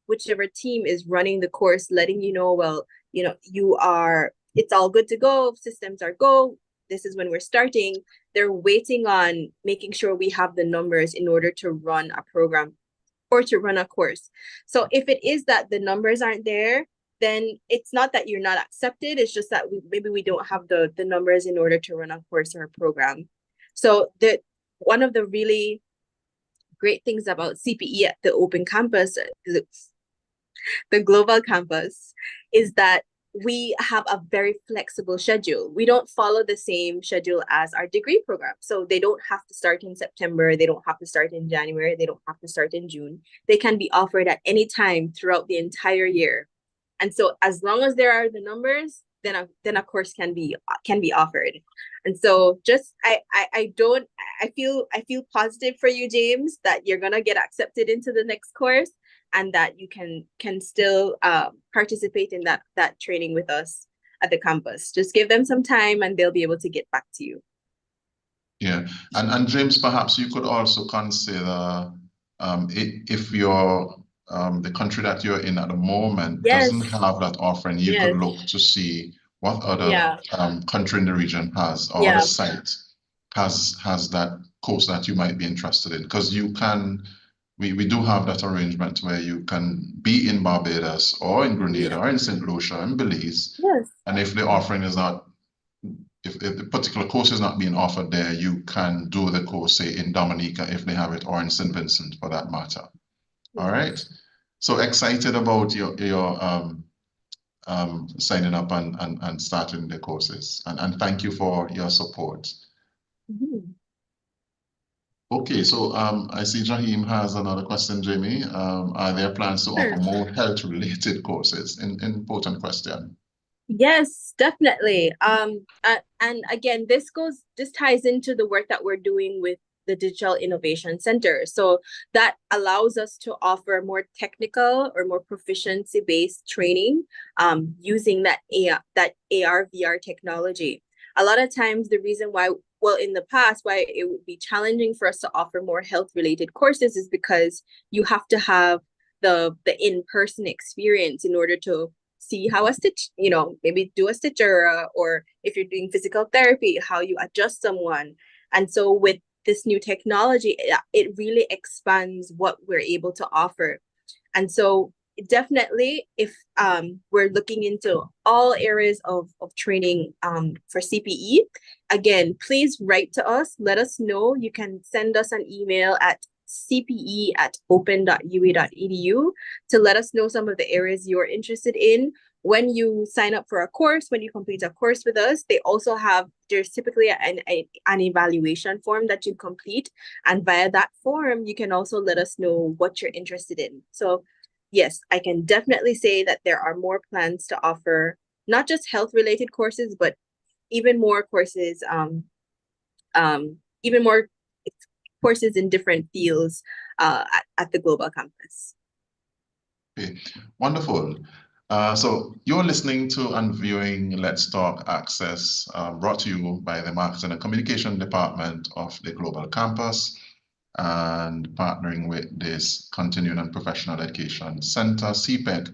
[SPEAKER 2] whichever team is running the course, letting you know, well, it's all good to go, systems are go, this is when we're starting, they're waiting on making sure we have the numbers in order to run a program or to run a course. So if it is that the numbers aren't there, then it's not that you're not accepted. It's just that maybe we don't have the numbers in order to run a course or a program. So one of the really great things about CPE at the Open Campus, the global campus, is that we have a very flexible schedule. We don't follow the same schedule as our degree program. So they don't have to start in September. They don't have to start in January. They don't have to start in June. They can be offered at any time throughout the entire year. And so as long as there are the numbers, then a course can be offered. And so just I feel positive for you, James, that you're gonna get accepted into the next course, and that you can still participate in that training with us at the campus. Just give them some time and they'll be able to get back to you.
[SPEAKER 1] Yeah, and James, perhaps you could also consider if you're the country that you're in at the moment doesn't have that offering, you could look to see what other country in the region has, or other site has that course that you might be interested in, because you can. We do have that arrangement where you can be in Barbados or in Grenada or in St. Lucia and Belize. And if the offering is not, if the particular course is not being offered there, you can do the course, say, in Dominica if they have it, or in St. Vincent for that matter. All right. So excited about your signing up and starting the courses. And thank you for your support. Okay, so I see Jaheem has another question, Jamie. Are there plans to offer more health-related courses? Important question.
[SPEAKER 2] Yes, definitely. And again, this ties into the work that we're doing with the Digital Innovation Center. So that allows us to offer more technical or more proficiency-based training using that AR, VR technology. A lot of times the reason why, well, in the past, why it would be challenging for us to offer more health-related courses is because you have to have the in-person experience in order to see how a stitch, maybe do a stitcher, or if you're doing physical therapy, how you adjust someone. And so with this new technology, it really expands what we're able to offer. And so definitely, if we're looking into all areas of training for CPE, again, please write to us, let us know. You can send us an email at cpe@open.ui.edu to let us know some of the areas you're interested in. When you sign up for a course, when you complete a course with us, there's typically an evaluation form that you complete. And via that form, you can also let us know what you're interested in. So yes, I can definitely say that there are more plans to offer not just health-related courses, but even more courses, even more courses in different fields at the global campus.
[SPEAKER 1] Okay, wonderful. So you're listening to and viewing Let's Talk Access, brought to you by the Marketing and Communication Department of the Global Campus and partnering with this Continuing and Professional Education Center, CPEC.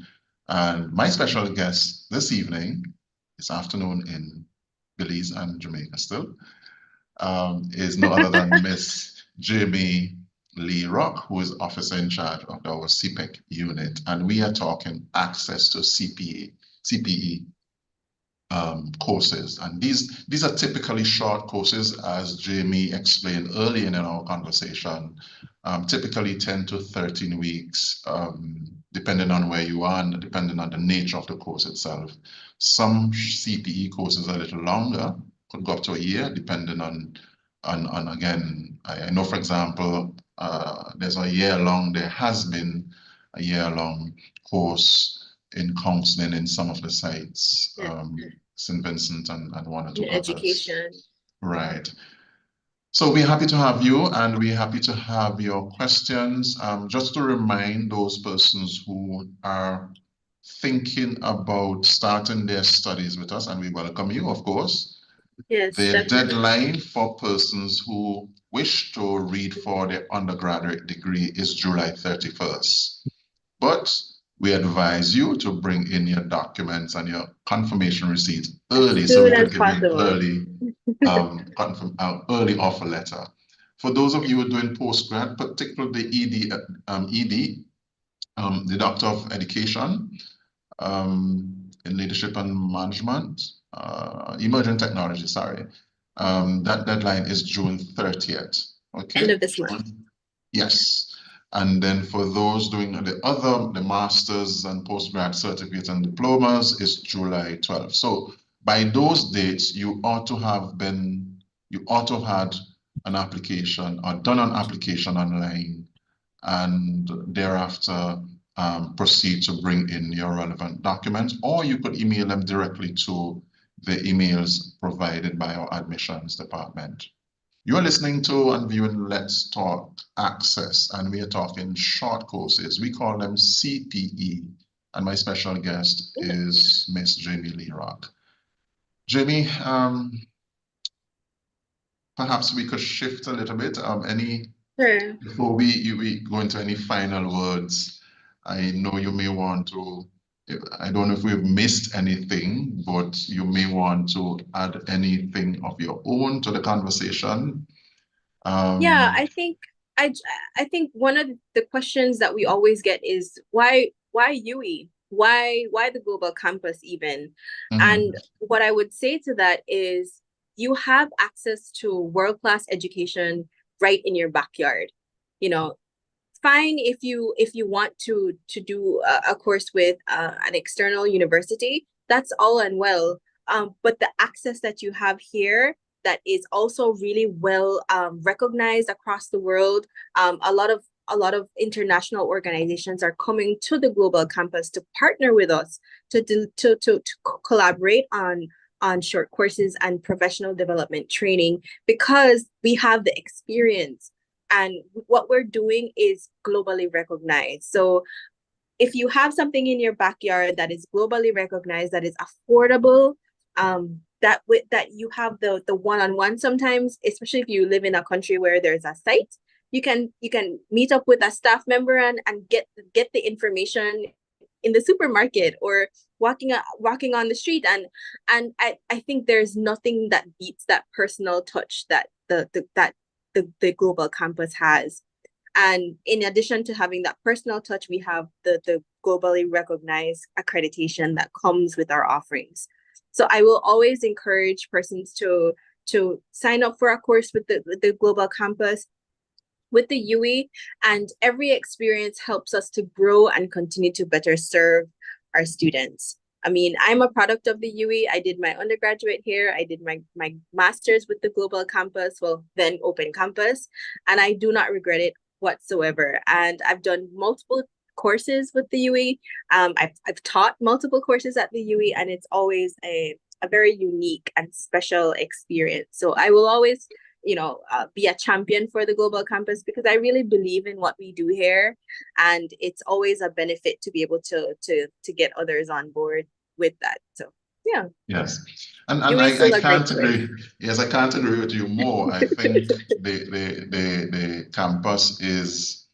[SPEAKER 1] And my special guest this evening, this afternoon in Belize and Jamaica still, is no other than Miss Jamie Lee Rock, who is officer in charge of our CPEC unit. And we are talking access to CPE courses. And these are typically short courses, as Jamie explained earlier in our conversation, typically 10 to 13 weeks, depending on where you are and depending on the nature of the course itself. Some CPE courses are a little longer, could go up to a year, depending on again, I know, for example, there has been a year-long course in counseling in some of the sites, St. Vincent and one or two others.
[SPEAKER 2] Education.
[SPEAKER 1] Right. So we're happy to have you, and we're happy to have your questions. Just to remind those persons who are thinking about starting their studies with us, and we welcome you, of course.
[SPEAKER 2] Yes,
[SPEAKER 1] the
[SPEAKER 2] definitely.
[SPEAKER 1] deadline for persons who wish to read for their undergraduate degree is July 31st. But we advise you to bring in your documents and your confirmation receipt early so we
[SPEAKER 2] Soon as
[SPEAKER 1] could give you an
[SPEAKER 2] possible.
[SPEAKER 1] early offer letter. For those of you who are doing postgrad, particularly ED, the Doctor of Education, in Leadership and Management, Emerging Technology, sorry. That deadline is June 30th. Okay.
[SPEAKER 2] End of this month.
[SPEAKER 1] Yes. And then for those doing the masters and postgrad certificates and diplomas is July 12th. So by those dates, you ought to have had an application or done an application online, and thereafter proceed to bring in your relevant documents, or you could email them directly to the emails provided by our admissions department. You're listening to and viewing Let's Talk Access, and we are talking short courses. We call them CPE, and my special guest is Miss Jamie Lee Rock. Jamie, perhaps we could shift a little bit.
[SPEAKER 2] Sure.
[SPEAKER 1] Before we go into any final words, I know you may want to, I don't know if we've missed anything, but you may want to add anything of your own to the conversation.
[SPEAKER 2] Yeah, I I think one of the questions that we always get is why UE? Why the global campus even? And what I would say to that is you have access to world-class education right in your backyard. You know, fine if you want to do a course with an external university, that's all and well. But the access that you have here that is also really well recognized across the world. A lot of international organizations are coming to the global campus to partner with us to collaborate on short courses and professional development training because we have the experience and what we're doing is globally recognized. So if you have something in your backyard that is globally recognized, that is affordable, that you have the one-on-one sometimes, especially if you live in a country where there's a site, you can meet up with a staff member and get the information in the supermarket or walking on the street, and I think there's nothing that beats that personal touch that the global campus has. And in addition to having that personal touch, we have the globally recognized accreditation that comes with our offerings. So I will always encourage persons to sign up for a course with the global campus, with the UE, and every experience helps us to grow and continue to better serve our students. I mean, I'm a product of the UE. I did my undergraduate here. I did my master's with the global campus, well, then open campus, and I do not regret it whatsoever. And I've done multiple courses with the UE. I've taught multiple courses at the UE, and it's always a very unique and special experience. So I will always be a champion for the global campus, because I really believe in what we do here, and it's always a benefit to be able to get others on board with that. So yeah.
[SPEAKER 1] Yes. And
[SPEAKER 2] UWI is
[SPEAKER 1] I
[SPEAKER 2] still a great
[SPEAKER 1] can't
[SPEAKER 2] place.
[SPEAKER 1] agree. Yes, I can't agree with you more. I think the campus is,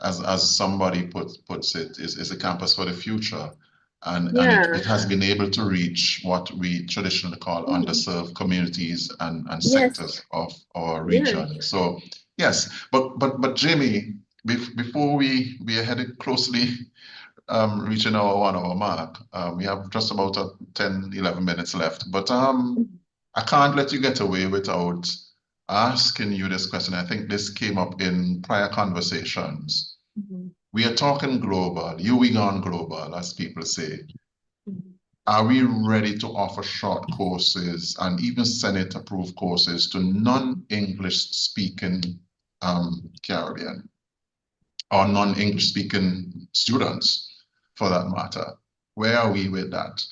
[SPEAKER 1] as somebody puts it, is a campus for the future. And
[SPEAKER 2] Yeah.
[SPEAKER 1] it has been able to reach what we traditionally call
[SPEAKER 2] Mm.
[SPEAKER 1] underserved communities and
[SPEAKER 2] Yes.
[SPEAKER 1] sectors of our
[SPEAKER 2] Yeah.
[SPEAKER 1] region. So yes, but Jamie, before we are headed closely reaching our 1 hour mark. We have just about 10, 11 minutes left, but I can't let you get away without asking you this question. I think this came up in prior conversations.
[SPEAKER 2] Mhm.
[SPEAKER 1] We are talking global, we gone global, as people say.
[SPEAKER 2] Mhm.
[SPEAKER 1] Are we ready to offer short courses and even Senate approved courses to non-English speaking Caribbean or non-English speaking students for that matter? Where are we with that?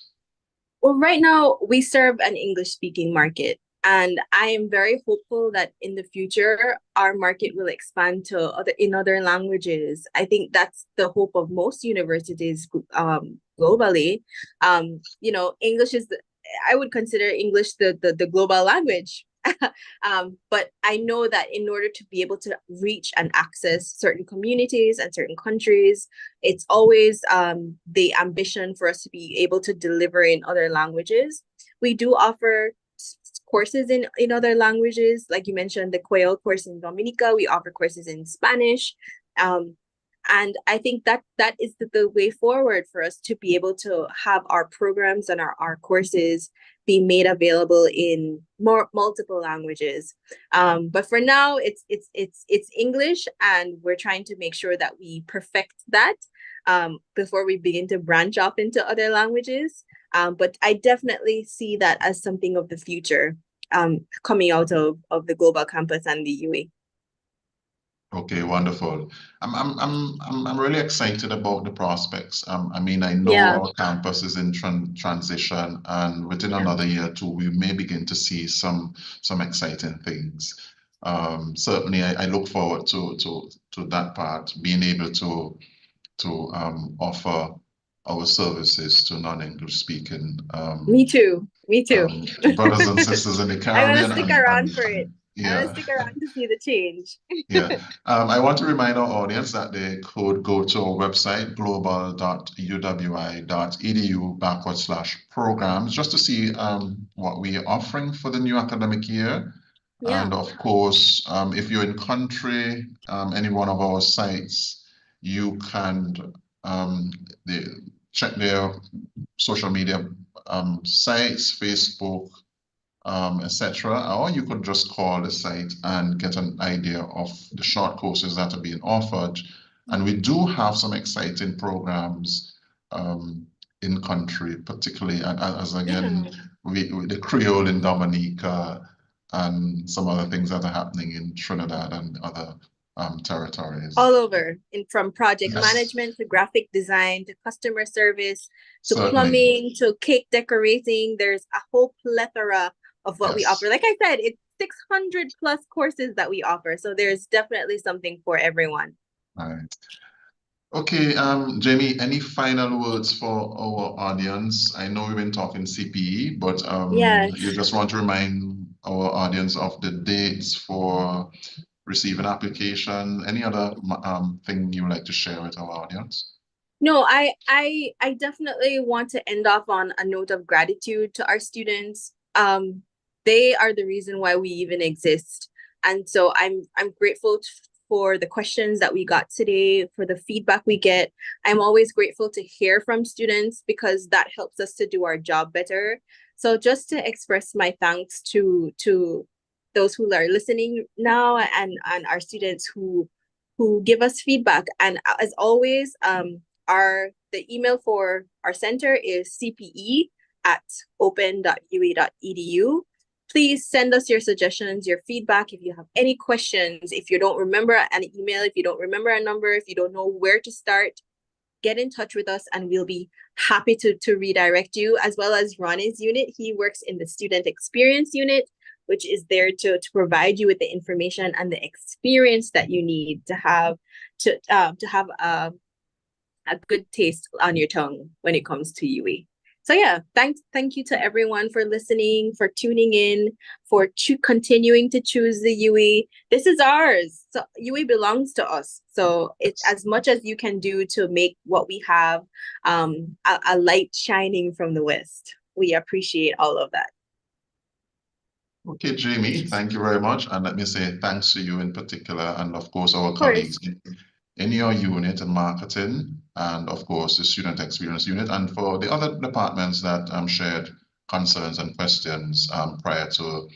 [SPEAKER 2] Well, right now we serve an English speaking market, and I am very hopeful that in the future our market will expand to other languages. I think that's the hope of most universities globally. English is I would consider English the global language. But I know that in order to be able to reach and access certain communities and certain countries, it's always the ambition for us to be able to deliver in other languages. We do offer courses in other languages, like you mentioned, the Creole course in Dominica. We offer courses in Spanish. Um, and I think that is the way forward for us to be able to have our programs and our courses be made available in multiple languages. But for now, it's English, and we're trying to make sure that we perfect that before we begin to branch off into other languages. But I definitely see that as something of the future, coming out of the global campus and the UWI.
[SPEAKER 1] Okay, wonderful. I'm really excited about the prospects. I mean, I know
[SPEAKER 2] Yeah,
[SPEAKER 1] our campus is in transition, and within
[SPEAKER 2] yeah,
[SPEAKER 1] another year or two, we may begin to see some exciting things. Certainly, I look forward to that part, being able to offer our services to non-English speaking
[SPEAKER 2] me too. Me too.
[SPEAKER 1] brothers and sisters in the
[SPEAKER 2] I'm gonna
[SPEAKER 1] Caribbean
[SPEAKER 2] stick
[SPEAKER 1] and
[SPEAKER 2] around for it. I'm gonna
[SPEAKER 1] yeah.
[SPEAKER 2] stick around to see the change.
[SPEAKER 1] Yeah, I want to remind our audience that they could go to our website, global.uwi.edu/programs, just to see what we are offering for the new academic year.
[SPEAKER 2] Yeah.
[SPEAKER 1] And of course, if you're in country, any one of our sites, you can um, they, check their social media sites, Facebook, etc. Or you could just call the site and get an idea of the short courses that are being offered. And we do have some exciting programs in country, particularly as again,
[SPEAKER 2] Yeah.
[SPEAKER 1] the Creole in Dominica and some other things that are happening in Trinidad and other territories.
[SPEAKER 2] All over, from project
[SPEAKER 1] Yes,
[SPEAKER 2] management to graphic design to customer service to
[SPEAKER 1] certainly.
[SPEAKER 2] plumbing to cake decorating. There's a whole plethora of what we offer.
[SPEAKER 1] Yes.
[SPEAKER 2] Like I said, it's 600 plus courses that we offer. So there's definitely something for everyone.
[SPEAKER 1] All right. Okay, Jamie, any final words for our audience? I know we've been talking CPE, but you
[SPEAKER 2] Yes.
[SPEAKER 1] just want to remind our audience of the dates for receiving application. Any other thing you would like to share with our audience?
[SPEAKER 2] No, I definitely want to end off on a note of gratitude to our students. They are the reason why we even exist. And so I'm grateful for the questions that we got today, for the feedback we get. I'm always grateful to hear from students because that helps us to do our job better. So just to express my thanks to those who are listening now, and our students who give us feedback. And as always, the email for our center is cpe@open.uwe.edu. Please send us your suggestions, your feedback. If you have any questions, if you don't remember an email, if you don't remember a number, if you don't know where to start, get in touch with us and we'll be happy to redirect you, as well as Ronnie's unit. He works in the student experience unit. which is there to provide you with the information and the experience that you need to have a good taste on your tongue when it comes to UE. So yeah, thank you to everyone for listening, for tuning in, for continuing to choose the UE. This is ours. So UE belongs to us. So it's as much as you can do to make what we have a light shining from the west. We appreciate all of that.
[SPEAKER 1] Okay, Jamie, thank you very much. And let me say thanks to you in particular, and of course, our
[SPEAKER 2] Of course.
[SPEAKER 1] colleagues in your unit in marketing, and of course, the student experience unit, and for the other departments that shared concerns and questions prior to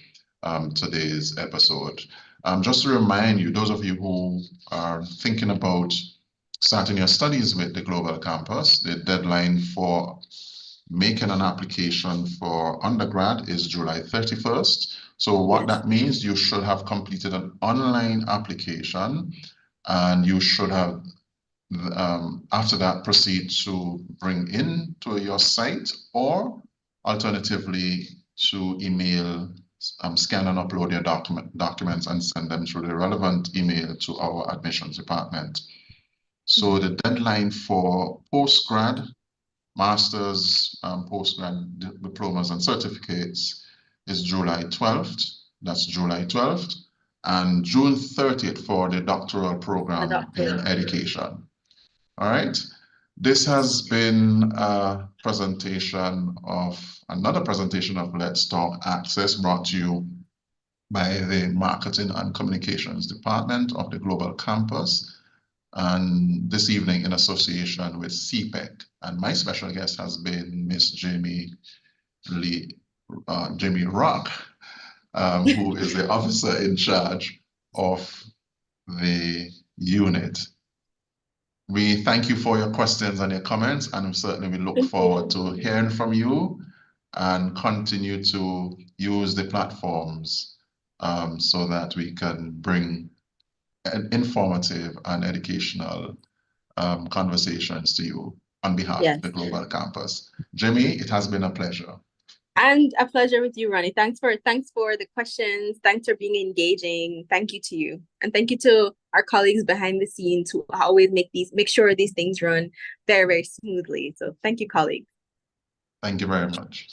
[SPEAKER 1] today's episode. Just to remind you, those of you who are thinking about starting your studies with the Global Campus, the deadline for making an application for undergrad is July 31st. So what that means, you should have completed an online application, and you should have, after that, proceed to bring in to your site, or alternatively to email, scan and upload your documents and send them through the relevant email to our admissions department. So the deadline for postgrad, master's, postgrad diplomas and certificates is July 12th. That's July 12th. And June 30th for the doctoral program in education. All right. This has been a presentation of another presentation of Let's Talk Access, brought to you by the Marketing and Communications Department of the Global Campus, and this evening in association with CPEC. And my special guest has been Miss Jamie Rock, who is the officer in charge of the unit. We thank you for your questions and your comments, and certainly we look forward to hearing from you and continue to use the platforms so that we can bring informative and educational conversations to you on behalf of the Global Campus. Jamie, it has been a pleasure.
[SPEAKER 2] And a pleasure with you, Ronnie. Thanks for the questions. Thanks for being engaging. Thank you to you. And thank you to our colleagues behind the scenes who always make sure these things run very, very smoothly. So thank you, colleagues.
[SPEAKER 1] Thank you very much.